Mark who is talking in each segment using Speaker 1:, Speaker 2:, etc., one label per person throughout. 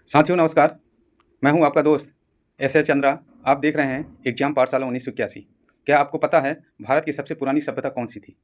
Speaker 1: साथियों नमस्कार। मैं हूं आपका दोस्त एस चंद्रा। आप देख रहे हैं एग्जाम पाठशाला 1981। क्या आपको पता है भारत की सबसे पुरानी सभ्यता कौन सी थी?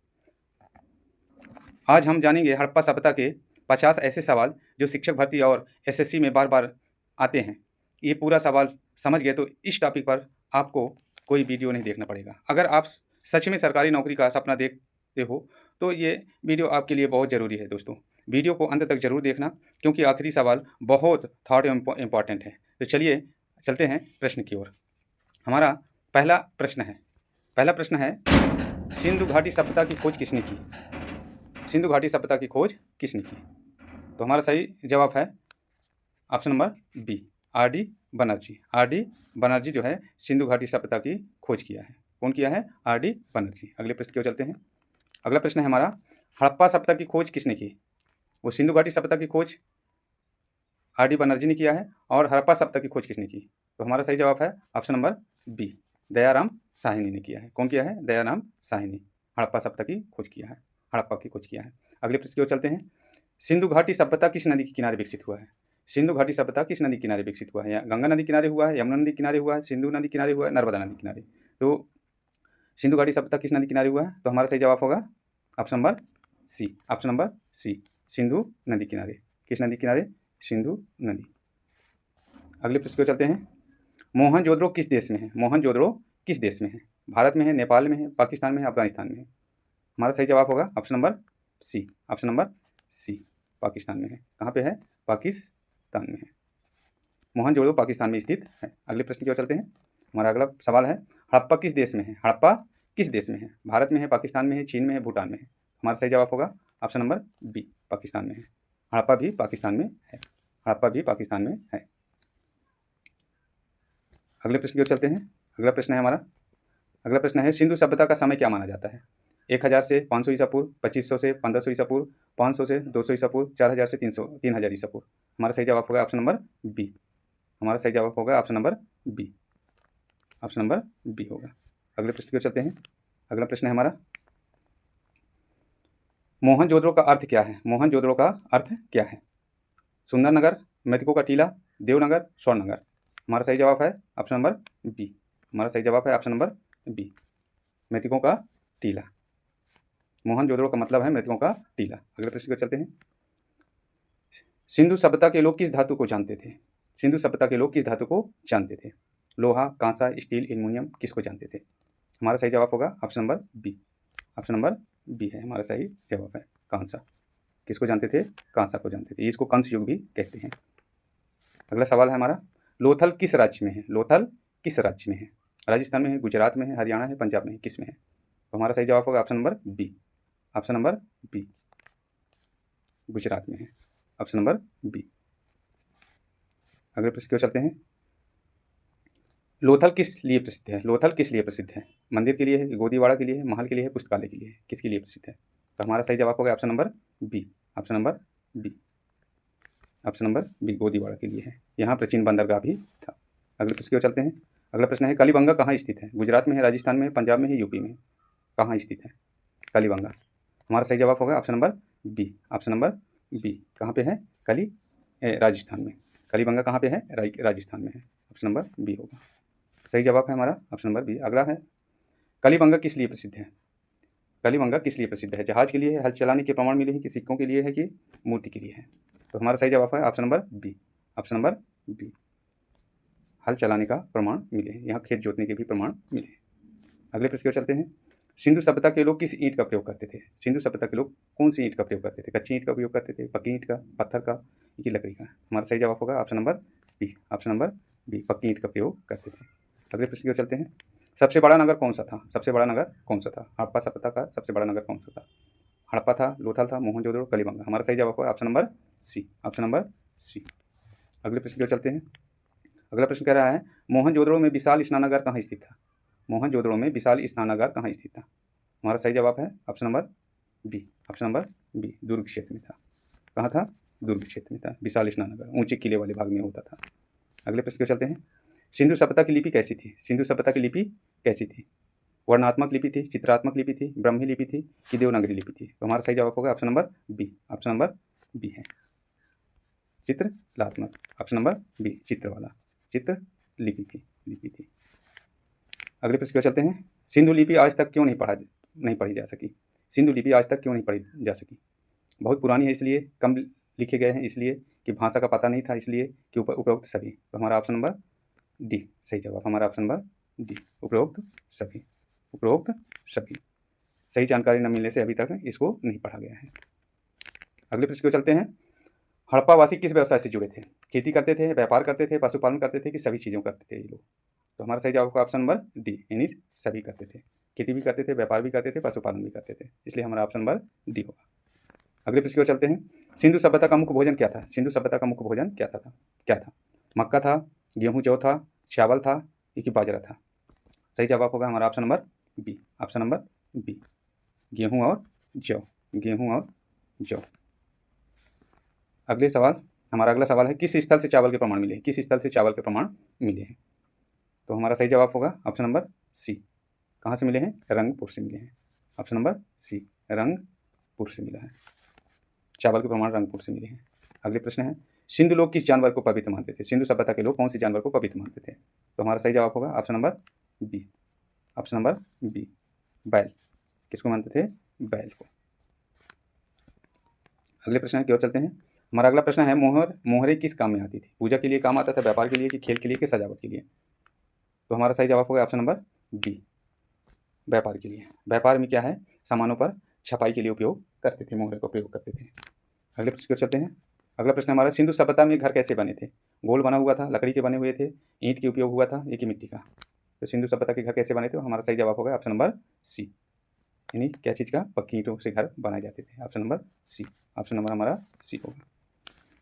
Speaker 1: आज हम जानेंगे हड़प्पा सभ्यता के 50 ऐसे सवाल जो शिक्षक भर्ती और एसएससी में बार बार आते हैं। ये पूरा सवाल समझ गए तो इस टॉपिक पर आपको कोई वीडियो नहीं देखना पड़ेगा। अगर आप सच में सरकारी नौकरी का सपना देखते हो तो ये वीडियो आपके लिए बहुत ज़रूरी है दोस्तों। वीडियो को अंत तक ज़रूर देखना क्योंकि आखिरी सवाल बहुत थॉट इम्पॉर्टेंट है। तो चलिए चलते हैं प्रश्न की ओर। हमारा पहला प्रश्न है सिंधु घाटी सभ्यता की खोज किसने की? सिंधु घाटी सभ्यता की खोज किसने की? तो हमारा सही जवाब है option number B, R D Banerjee. R D Banerjee जो है सिंधु घाटी सभ्यता की खोज किया है। कौन किया है? Are D Banerjee. अगले प्रश्न की ओर चलते हैं। अगला प्रश्न है हमारा हड़प्पा सभ्यता की खोज किसने की? वो सिंधु घाटी सभ्यता की खोज आर डी बनर्जी ने किया है और हड़प्पा सभ्यता की खोज किसने की? तो हमारा सही जवाब है option number B, Dayaram Sahni ने किया है। कौन किया है? दयाराम साहनी। हड़प्पा सभ्यता की खोज किया है, हड़प्पा की खोज किया है। अगले प्रश्न की ओर चलते हैं। सिंधु घाटी सभ्यता किस नदी के किनारे विकसित हुआ है? सिंधु घाटी सभ्यता किस नदी किनारे विकसित हुआ है? या गंगा नदी किनारे हुआ है, यमुना नदी किनारे हुआ है, सिंधु नदी किनारे हुआ है, नर्मदा नदी किनारे? तो सिंधु घाटी सभ्यता किस नदी किनारे हुआ है? तो हमारा सही जवाब होगा option number C, option number C, Sindhu नदी किनारे। किस नदी किनारे? सिंधु नदी। अगले प्रश्न को चलते हैं। मोहनजोदड़ो किस देश में है? मोहनजोदड़ो किस देश में है? भारत में है, नेपाल में है, पाकिस्तान में है, अफगानिस्तान में है? हमारा सही जवाब होगा option number C, option number C, Pakistan में है। कहाँ पे है? पाकिस्तान में है। मोहनजोदड़ो पाकिस्तान में स्थित है। अगले प्रश्न की ओर चलते हैं। हमारा अगला सवाल है हड़प्पा किस देश में है? हड़प्पा किस देश में है? भारत में है, पाकिस्तान में है, चीन में है, भूटान में है? हमारा सही जवाब होगा ऑप्शन नंबर बी, पाकिस्तान में है। हड़प्पा भी पाकिस्तान में है। हड़प्पा भी पाकिस्तान में है। अगले प्रश्न की ओर चलते हैं। अगला प्रश्न है सिंधु सभ्यता का समय क्या माना जाता है? 1000 से 500 ईसा पूर्व, 2500 से 1500 ईसा पूर्व, 500 से 200 ईसा पूर्व, 4000 से 3000 ईसा पूर्व? हमारा सही जवाब होगा ऑप्शन नंबर बी। हमारा सही जवाब होगा option number B, option number B होगा। अगले प्रश्न की ओर चलते हैं। अगला प्रश्न है हमारा मोहनजोदड़ो का अर्थ क्या है? मोहनजोदड़ो का अर्थ क्या है? सुंदरनगर, मृतकों का टीला, देवनगर, स्वर्णनगर? हमारा सही जवाब है ऑप्शन नंबर बी। हमारा सही जवाब है ऑप्शन नंबर बी, मृतकों का टीला। मोहनजोदड़ो का मतलब है मृतकों का टीला। अगले प्रश्न की ओर चलते हैं। सिंधु सभ्यता के लोग किस धातु को जानते थे? सिंधु सभ्यता के लोग किस धातु को जानते थे? लोहा, कांसा, स्टील, एल्युमिनियम? किसको जानते थे? हमारा सही जवाब होगा option number B, option number B है हमारा सही जवाब है, कांसा। किसको जानते थे? कांसा को जानते थे। इसको कंस युग भी कहते हैं। अगला सवाल है हमारा लोथल किस राज्य में है? लोथल किस राज्य में है? राजस्थान में है, गुजरात में है, हरियाणा है, पंजाब में है? किस में है? तो हमारा सही जवाब होगा option number B, option number B, Gujarat में है। Option number B. अगले प्रश्न की ओर चलते हैं। लोथल किस लिए प्रसिद्ध है? लोथल किस लिए प्रसिद्ध है? मंदिर के लिए है, गोदीवाड़ा के लिए है, महल के लिए है, पुस्तकालय के लिए है? किसके लिए प्रसिद्ध है? तो हमारा सही जवाब होगा option number B, option number B, option number B, Godiwada के लिए है। यहाँ प्राचीन बंदरगाह भी था। अगले प्रश्न की ओर चलते हैं। अगला प्रश्न है कालीबंगा कहाँ स्थित है? गुजरात में है, राजस्थान में है, पंजाब में है, यूपी में है? कहाँ स्थित है कालीबंगा? हमारा सही जवाब होगा option number B, option number B. कहाँ पे है? राजस्थान में। कालीबंगा कहाँ पे है? राजस्थान में है। ऑप्शन नंबर बी होगा। सही जवाब है हमारा ऑप्शन नंबर बी। अगला है कालीबंगा किस लिए प्रसिद्ध है? कालीबंगा किस लिए प्रसिद्ध है? जहाज के लिए है, हल चलाने के प्रमाण मिले हैं, कि सिक्कों के लिए है, कि मूर्ति के लिए है? तो हमारा सही जवाब है option number B, option number B, हल चलाने का प्रमाण मिले हैं। यहाँ खेत जोतने के भी प्रमाण मिले हैं। अगले प्रश्न की ओर चलते हैं। सिंधु सभ्यता के लोग किस ईंट का प्रयोग करते थे? सिंधु सभ्यता के लोग कौन सी ईंट का प्रयोग करते थे? कच्ची ईंट का उपयोग करते थे, पक्की ईंट का, पत्थर का, कि लकड़ी का? हमारा सही जवाब होगा option number B, option number B, पक्की ईंट का प्रयोग करते थे। अगले प्रश्न की ओर चलते हैं। सबसे बड़ा नगर कौन सा था? सबसे बड़ा नगर कौन सा था? हड़प्पा सभ्यता का सबसे बड़ा नगर कौन सा था? हड़प्पा था, लोथल था, मोहनजोदड़ो, कालीबंगा? हमारा सही जवाब होगा option number C, option number C. अगले प्रश्न की ओर चलते हैं। अगला प्रश्न कह रहा है मोहनजोदड़ो में विशाल स्नानागार कहाँ स्थित था? मोहनजोदड़ो में विशाल स्नानागार कहाँ स्थित था? हमारा सही जवाब है option number B, option number B, दुर्ग क्षेत्र में था। कहाँ था? दुर्ग क्षेत्र में था। विशाल स्नानागार ऊंचे किले वाले भाग में होता था। अगले प्रश्न को चलते हैं। सिंधु सभ्यता की लिपि कैसी थी? सिंधु सभ्यता की लिपि कैसी थी? वर्णात्मक लिपि थी, चित्रात्मक लिपि थी, ब्राह्मी लिपि थी, कि देवनागरी लिपि थी? तो हमारा सही जवाब होगा option number B, option number B है। चित्रलात्मक। ऑप्शन नंबर बी चित्र वाला, चित्र लिपि थी। अगले प्रश्न की ओर चलते हैं। सिंधु लिपि आज तक क्यों नहीं पढ़ी जा सकी? सिंधु लिपि आज तक क्यों नहीं पढ़ी जा सकी? बहुत पुरानी है इसलिए, कम लिखे गए हैं इसलिए, कि भाषा का पता नहीं था इसलिए, कि उपरोक्त सभी। तो हमारा ऑप्शन नंबर डी सही जवाब, हमारा ऑप्शन नंबर डी उपरोक्त सभी। सही जानकारी न मिलने से अभी तक इसको नहीं पढ़ा गया है। अगले प्रश्न की ओर चलते हैं। हड़प्पावासी किस व्यवसाय से जुड़े थे? खेती करते थे, व्यापार करते थे, पशुपालन करते थे, कि सभी चीज़ों करते थे ये लोग? तो हमारा सही जवाब होगा ऑप्शन नंबर डी, यानी सभी करते थे। खेती भी करते थे, व्यापार भी करते थे, पशुपालन भी करते थे, इसलिए हमारा ऑप्शन नंबर डी होगा। अगले प्रश्न की ओर चलते हैं। सिंधु सभ्यता का मुख्य भोजन क्या था? सिंधु सभ्यता का मुख्य भोजन क्या था? मक्का था, गेहूँ जौ था, चावल था, कि बाजरा था? सही जवाब होगा हमारा option number B, option number B गेहूँ और जौ। हमारा अगला सवाल है, किस स्थल से चावल के प्रमाण मिले हैं? तो हमारा सही जवाब होगा ऑप्शन नंबर सी। कहाँ से मिले हैं? रंगपुर से मिले हैं। ऑप्शन नंबर सी रंगपुर से मिला है, चावल के प्रमाण रंगपुर से मिले हैं। अगले प्रश्न है, सिंधु लोग किस जानवर को पवित्र मानते थे? सिंधु सभ्यता के लोग कौन सी जानवर को पवित्र मानते थे? तो हमारा सही जवाब होगा ऑप्शन नंबर बी बैल। किसको मानते थे? बैल को। अगले प्रश्न की ओर चलते हैं। हमारा अगला प्रश्न है, मोहरे किस काम में आती थी? पूजा के लिए काम आता था, व्यापार के लिए, कि खेल के लिए, कि सजावट के लिए? तो हमारा सही जवाब होगा ऑप्शन नंबर बी व्यापार के लिए। व्यापार में क्या है, सामानों पर छपाई के लिए उपयोग करते थे, मोहरे का प्रयोग करते थे। अगले प्रश्न की ओर चलते हैं। अगला प्रश्न हमारा, सिंधु सभ्यता में घर कैसे बने थे? गोल बना हुआ था, लकड़ी के बने हुए थे, ईंट के उपयोग हुआ था, एक ही मिट्टी का? तो सिंधु सभ्यता के घर कैसे बने थे? हमारा सही जवाब होगा ऑप्शन नंबर सी, यानी क्या चीज़ का? पक्की ईंटों से घर बनाए जाते थे। Option number C, option number हमारा सी होगा।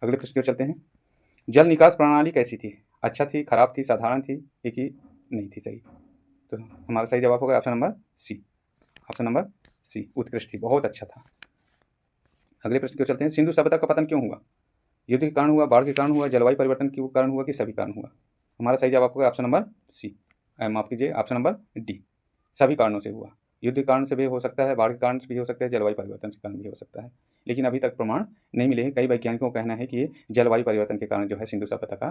Speaker 1: अगले प्रश्न की ओर चलते हैं। जल निकास प्रणाली कैसी थी? अच्छा थी, खराब थी, साधारण थी, एक ही नहीं थी? सही, तो हमारा सही जवाब होगा option number C, option number C उत्कृष्ट थी, बहुत अच्छा था। अगले प्रश्न की ओर चलते हैं। सिंधु सभ्यता का पतन क्यों हुआ? युद्ध के कारण हुआ, बाढ़ के कारण हुआ, जलवायु परिवर्तन के कारण हुआ, कि सभी कारण हुआ? हमारा सही जवाब होगा ऑप्शन नंबर सी, माफ कीजिए ऑप्शन नंबर डी, सभी कारणों से हुआ। युद्ध के कारण से भी हो सकता है, बाढ़ के कारण से भी हो सकता है, जलवायु परिवर्तन के कारण भी हो सकता है, लेकिन अभी तक प्रमाण नहीं मिले हैं। कई वैज्ञानिकों का कहना है कि ये जलवायु परिवर्तन के कारण जो है सिंधु सभ्यता का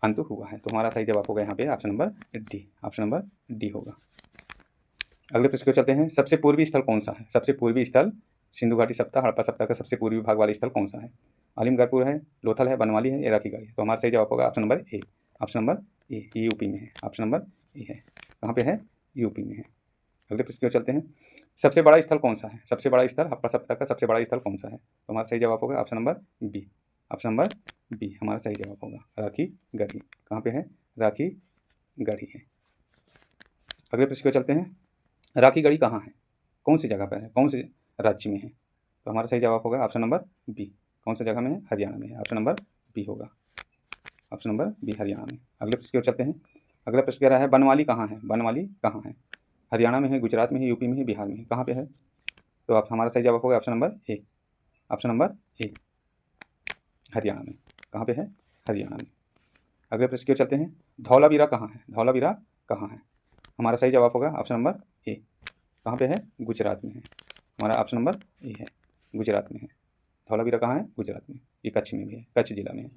Speaker 1: अंत हुआ है। तो हमारा सही जवाब होगा यहाँ पे option number D, option number D होगा। अगले प्रश्न को चलते हैं। सबसे पूर्वी स्थल कौन सा है? सबसे पूर्वी स्थल सिंधु घाटी सप्ताह, हड़प्पा सप्ताह का सबसे पूर्वी भाग वाला स्थल कौन सा है? आलिमगढ़पुर है, लोथल है, बनवाली है, या राखीगढ़ है? तो हमारा सही जवाब होगा option number A, option number A, ये यूपी में है। ऑप्शन नंबर ए है, कहाँ पे है? यूपी में है। अगले प्रश्न की ओर चलते हैं। सबसे बड़ा स्थल कौन सा है? सबसे बड़ा स्थल हड़प्पा सप्ताह का सबसे बड़ा स्थल कौन सा है? तो हमारा सही जवाब होगा option number B, option number B हमारा सही जवाब होगा राखीगढ़ी। कहाँ पे है? राखीगढ़ी है। अगले प्रश्न की ओर चलते हैं। राखीगढ़ी कहाँ है? कौन सी जगह पर है? कौन से राज्य में है? तो हमारा सही जवाब होगा ऑप्शन नंबर बी, कौन सा जगह में है? हरियाणा में है। ऑप्शन नंबर बी होगा, ऑप्शन नंबर बी हरियाणा में। अगले प्रश्न की ओर चलते हैं। अगला प्रश्न कह रहा है, बनवाली कहाँ है? बनवाली कहाँ है? हरियाणा में है, गुजरात में है, यूपी में है, बिहार में है? कहाँ पे है? तो आप हमारा सही जवाब होगा option number A, option number A Haryana में। कहाँ पे है? हरियाणा में। अगले प्रश्न की ओर चलते हैं। धौलावीरा कहाँ है? धौलावीरा कहाँ है? हमारा सही जवाब होगा ऑप्शन नंबर ए, कहाँ पे है? गुजरात में है। हमारा ऑप्शन नंबर ए है, गुजरात में है। धौलावीरा कहाँ है? गुजरात में। ये कच्छ में भी है, कच्छ जिला में है।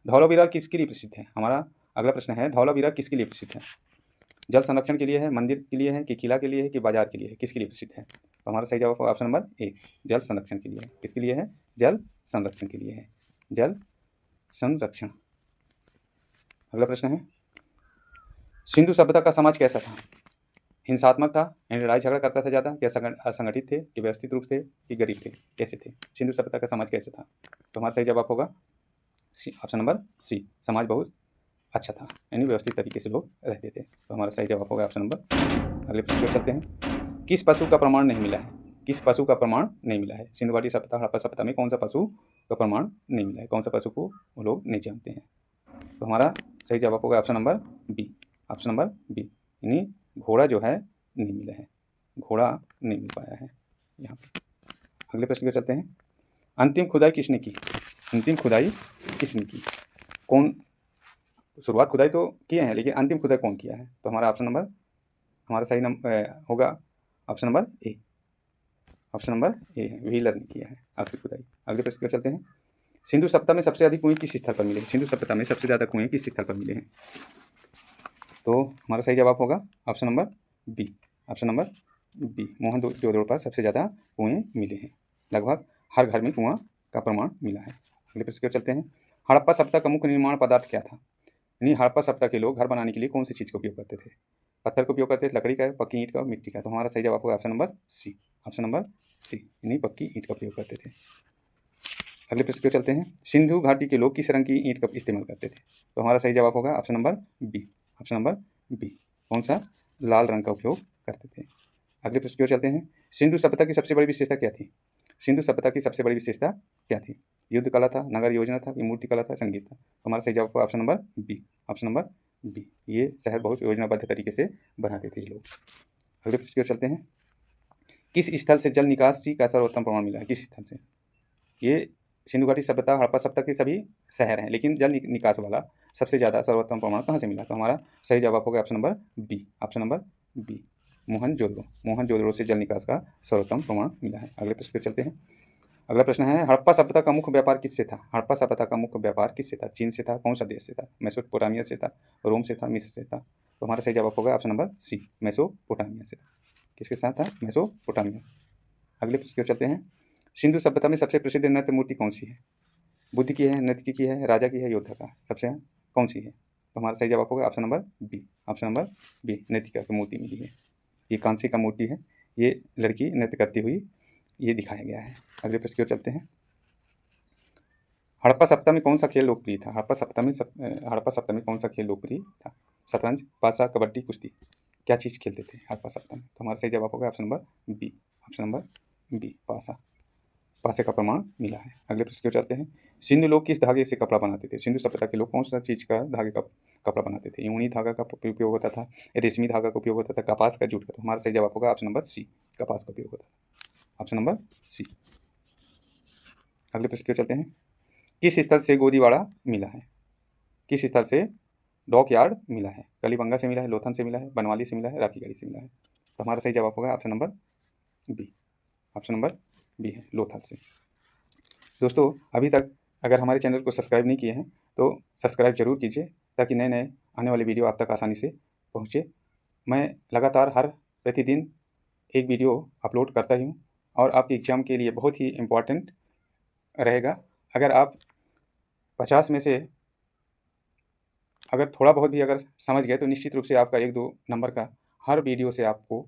Speaker 1: धौलावीरा किसके लिए प्रसिद्ध है? हमारा अगला प्रश्न है, धौलावीरा किसके लिए प्रसिद्ध है? जल संरक्षण के लिए है, मंदिर के लिए है, कि किला के लिए है, कि बाजार के लिए है? किसके लिए प्रसिद्ध है? तो हमारा सही जवाब होगा ऑप्शन नंबर ए, जल संरक्षण के लिए है। किसके लिए है? जल संरक्षण के लिए है, जल संरक्षण। अगला प्रश्न है, सिंधु सभ्यता का समाज कैसा था? हिंसात्मक था, यानी लड़ाई झगड़ा करता था ज़्यादा, या असंगठित थे, कि व्यवस्थित रूप थे, कि गरीब थे? कैसे थे? सिंधु सभ्यता का समाज कैसे था? तो हमारा सही जवाब होगा सी, ऑप्शन नंबर सी, समाज बहुत अच्छा था, यानी व्यवस्थित तरीके से लोग रहते थे। तो हमारा सही जवाब होगा ऑप्शन नंबर। अगले प्रश्न पर चलते हैं। किस पशु का प्रमाण नहीं मिला है? किस पशु का प्रमाण नहीं मिला है? सिंधु घाटी सभ्यता, हड़प्पा सभ्यता में कौन सा पशु का प्रमाण नहीं मिला है? कौन सा पशु को वो लोग नहीं जानते हैं? तो हमारा सही जवाब होगा option number B, option number B, यानी घोड़ा जो है नहीं मिला है, घोड़ा नहीं मिल पाया है यहाँ पर। अगले प्रश्न पर चलते हैं। अंतिम खुदाई किसने की? अंतिम खुदाई किसने की? कौन? शुरुआत खुदाई तो किए हैं, लेकिन अंतिम खुदाई कौन किया है? तो हमारा ऑप्शन नंबर, हमारा सही नंबर होगा option number A, option number A है, व्हीलर ने किया है आखिरी खुदाई। अगले प्रश्न पर चलते हैं। सिंधु सभ्यता में सबसे अधिक कुएं किस स्थल पर मिले? सिंधु सभ्यता में सबसे ज़्यादा कुएं किस स्थल पर मिले हैं? तो हमारा सही जवाब होगा option number B. Option number B, Mohenjodaro पर सबसे ज़्यादा कुएं मिले हैं। लगभग हर घर में कुआं का प्रमाण मिला है। अगले प्रश्न की ओर चलते हैं। हड़प्पा सभ्यता का मुख्य निर्माण पदार्थ क्या था? यानी हड़प्पा सभ्यता के लोग घर बनाने के लिए कौन सी चीज़ का उपयोग करते थे? पत्थर का उपयोग करते थे, लकड़ी का, पक्की ईंट का, मिट्टी का। तो हमारा सही जवाब होगा option number C. Option number C, यानी पक्की ईंट का उपयोग करते थे। अगले प्रश्न की ओर चलते हैं। सिंधु घाटी के लोग किस रंग की ईंट का इस्तेमाल करते थे? तो हमारा सही जवाब होगा option number B. Option number B, कौन सा? लाल रंग का उपयोग करते थे। अगले प्रश्न की ओर चलते हैं। सिंधु सभ्यता की सबसे बड़ी विशेषता क्या थी? सिंधु सभ्यता की सबसे बड़ी विशेषता क्या थी? युद्ध कला था, नगर योजना था, मूर्ति कला था, संगीत था। तो हमारा सही जवाब होगा option number B. Option number B, ये शहर बहुत योजनाबद्ध तरीके से बनाते थे ये लोग। अगले प्रश्न की ओर चलते हैं। किस स्थल से जल निकासी का सर्वोत्तम प्रमाण मिला है? किस स्थल से? ये सिंधु घाटी सभ्यता, हड़प्पा सभ्यता के सभी शहर हैं, लेकिन जल निकास वाला सबसे ज़्यादा सर्वोत्तम प्रमाण कहाँ से मिला? तो हमारा सही जवाब होगा option number B. Option number B, Mohenjodaro से जल निकास का सर्वोत्तम प्रमाण मिला है। अगले प्रश्न पर चलते हैं। अगला प्रश्न है। हड़प्पा सभ्यता का मुख्य व्यापार किससे था? हड़प्पा सभ्यता का मुख्य व्यापार किससे था? चीन से था? कौन सा देश से था? मेसोपोटामिया से था, रोम से था, मिस्र से था? तो हमारा सही जवाब होगा ऑप्शन नंबर सी, मेसोपोटामिया से था। किसके साथ था? मेसोपोटामिया। अगले प्रश्न की ओर चलते हैं। सिंधु सभ्यता में सबसे प्रसिद्ध नृत्य मूर्ति कौन सी है? बुद्ध की है, नृत्य की है, राजा की है, योद्धा का? सबसे कौन सी है? तो हमारा सही जवाब होगा option number B. Option number B, नृत्यिका की मूर्ति मिली है। ये कांसे का मूर्ति है, ये लड़की नृत्य करती हुई ये दिखाया गया है। अगले प्रश्न की ओर चलते हैं। हड़प्पा सभ्यता में कौन सा खेल लोकप्रिय था? हड़प्पा सभ्यता में कौन सा खेल लोकप्रिय था? शतरंज, पासा, कबड्डी, कुश्ती? क्या चीज़ खेलते थे हड़प्पा सभ्यता में? तो हमारा सही जवाब होगा option number B. Option number B, पासे का प्रमाण मिला है। अगले प्रश्न की ओर चलते हैं। सिंधु लोग किस धागे से कपड़ा बनाते थे? सिंधु सभ्यता के लोग कौन सा चीज़ का धागे का कपड़ा बनाते थे? ऊनी धागा का उपयोग होता था, रेशमी धागा का उपयोग होता था, कपास का, जूट का? तो हमारा सही जवाब होगा ऑप्शन नंबर सी, कपास का उपयोग होता था। Option number C. अगले प्रश्न की ओर चलते हैं। किस स्थल से गोदीवाड़ा मिला है? किस स्थल से डॉक यार्ड मिला है? कलीबंगा से मिला है, लोथन से मिला है, बनवाली से मिला है, राखीगढ़ी से मिला है? तो हमारा सही जवाब होगा option number B. Option number B है, लोथल से। दोस्तों, अभी तक अगर हमारे चैनल को सब्सक्राइब नहीं किए हैं तो सब्सक्राइब जरूर कीजिए, ताकि नए नए आने वाले वीडियो आप तक आसानी से पहुँचे। मैं लगातार हर प्रतिदिन एक वीडियो अपलोड करता ही हूँ, और आपके एग्ज़ाम के लिए बहुत ही इम्पोर्टेंट रहेगा। अगर आप 50 में से अगर थोड़ा बहुत भी अगर समझ गए तो निश्चित रूप से आपका 1-2 नंबर का हर वीडियो से आपको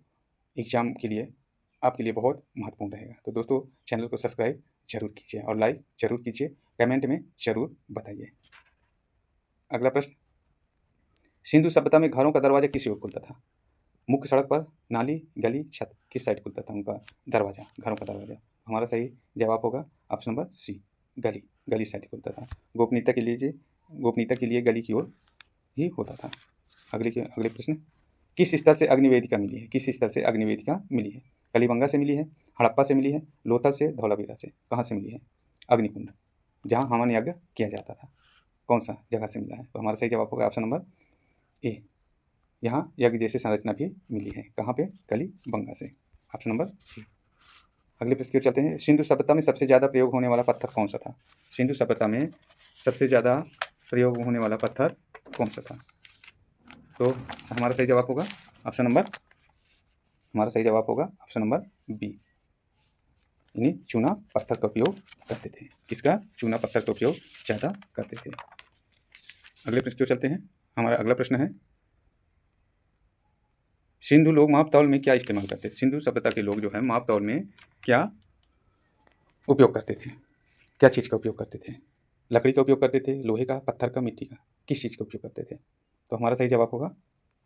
Speaker 1: एग्ज़ाम के लिए आपके लिए बहुत महत्वपूर्ण रहेगा। तो दोस्तों, चैनल को सब्सक्राइब जरूर कीजिए और लाइक जरूर कीजिए, कमेंट में ज़रूर बताइए। अगला प्रश्न। सिंधु सभ्यता में घरों का दरवाज़ा किस ओर खुलता था? मुख्य सड़क पर, नाली, गली, छत? किस साइड खुलता था उनका दरवाज़ा, घरों का दरवाज़ा? हमारा सही जवाब होगा ऑप्शन नंबर सी, गली साइड खुलता था। गोपनीयता के लिए गली की ओर ही होता था। अगले प्रश्न। किस स्थल से अग्निवेदिका मिली है? किस स्थल से अग्निवेदिका मिली है? कलीबंगा से मिली है, हड़प्पा से मिली है, लोथल से, धौलावीरा से? कहाँ से मिली है? अग्निकुंड, जहाँ हवन यज्ञ किया जाता था, कौन सा जगह से मिला है? तो हमारा सही जवाब होगा ऑप्शन नंबर ए, यहाँ यज्ञ जैसी संरचना भी मिली है। कहाँ पे? कलीबंगा से। Option number A. अगले प्रश्न की ओर चलते हैं। सिंधु सभ्यता में सबसे ज़्यादा प्रयोग होने वाला पत्थर कौन सा था? सिंधु सभ्यता में सबसे ज़्यादा प्रयोग होने वाला पत्थर कौन सा था? तो हमारा सही जवाब होगा ऑप्शन नंबर बी, यानी चूना पत्थर का उपयोग करते थे। किसका? चूना पत्थर का उपयोग ज़्यादा करते थे। अगले प्रश्न की ओर चलते हैं। हमारा अगला प्रश्न है। सिंधु लोग माप तौल में क्या इस्तेमाल करते थे? सिंधु सभ्यता के लोग जो है माप तौल में क्या उपयोग करते थे? क्या चीज़ का उपयोग करते थे? लकड़ी का उपयोग करते थे, लोहे का, पत्थर का, मिट्टी का? किस चीज़ का उपयोग करते थे? तो हमारा सही जवाब होगा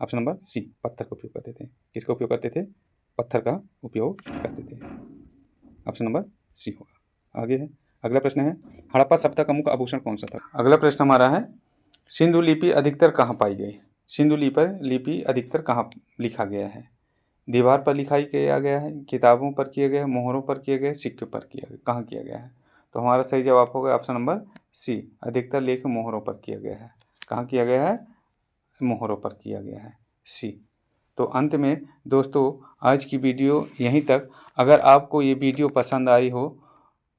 Speaker 1: ऑप्शन नंबर सी, पत्थर का उपयोग करते थे। किसका उपयोग करते थे? पत्थर का उपयोग करते थे। ऑप्शन नंबर सी होगा। आगे है अगला प्रश्न है। हड़प्पा सभ्यता का मुख्य आभूषण कौन सा था? अगला प्रश्न हमारा है। सिंधु लिपि अधिकतर कहाँ पाई गई? सिंधु लिपि अधिकतर कहाँ लिखा गया है? दीवार पर लिखाई किया गया है, किताबों पर किए गए, मोहरों पर किए गए, सिक्के पर किया गया, कहाँ किया गया है? तो हमारा सही जवाब होगा ऑप्शन नंबर सी, अधिकतर लेख मोहरों पर किया गया है। कहाँ किया गया है? मोहरों पर किया गया है, सी। तो अंत में दोस्तों, आज की वीडियो यहीं तक। अगर आपको ये वीडियो पसंद आई हो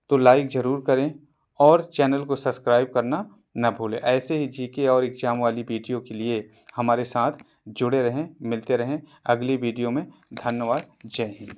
Speaker 1: तो लाइक ज़रूर करें और चैनल को सब्सक्राइब करना न भूलें। ऐसे ही जीके और एग्ज़ाम वाली वीडियो के लिए हमारे साथ जुड़े रहें, मिलते रहें अगली वीडियो में। धन्यवाद। जय हिंद।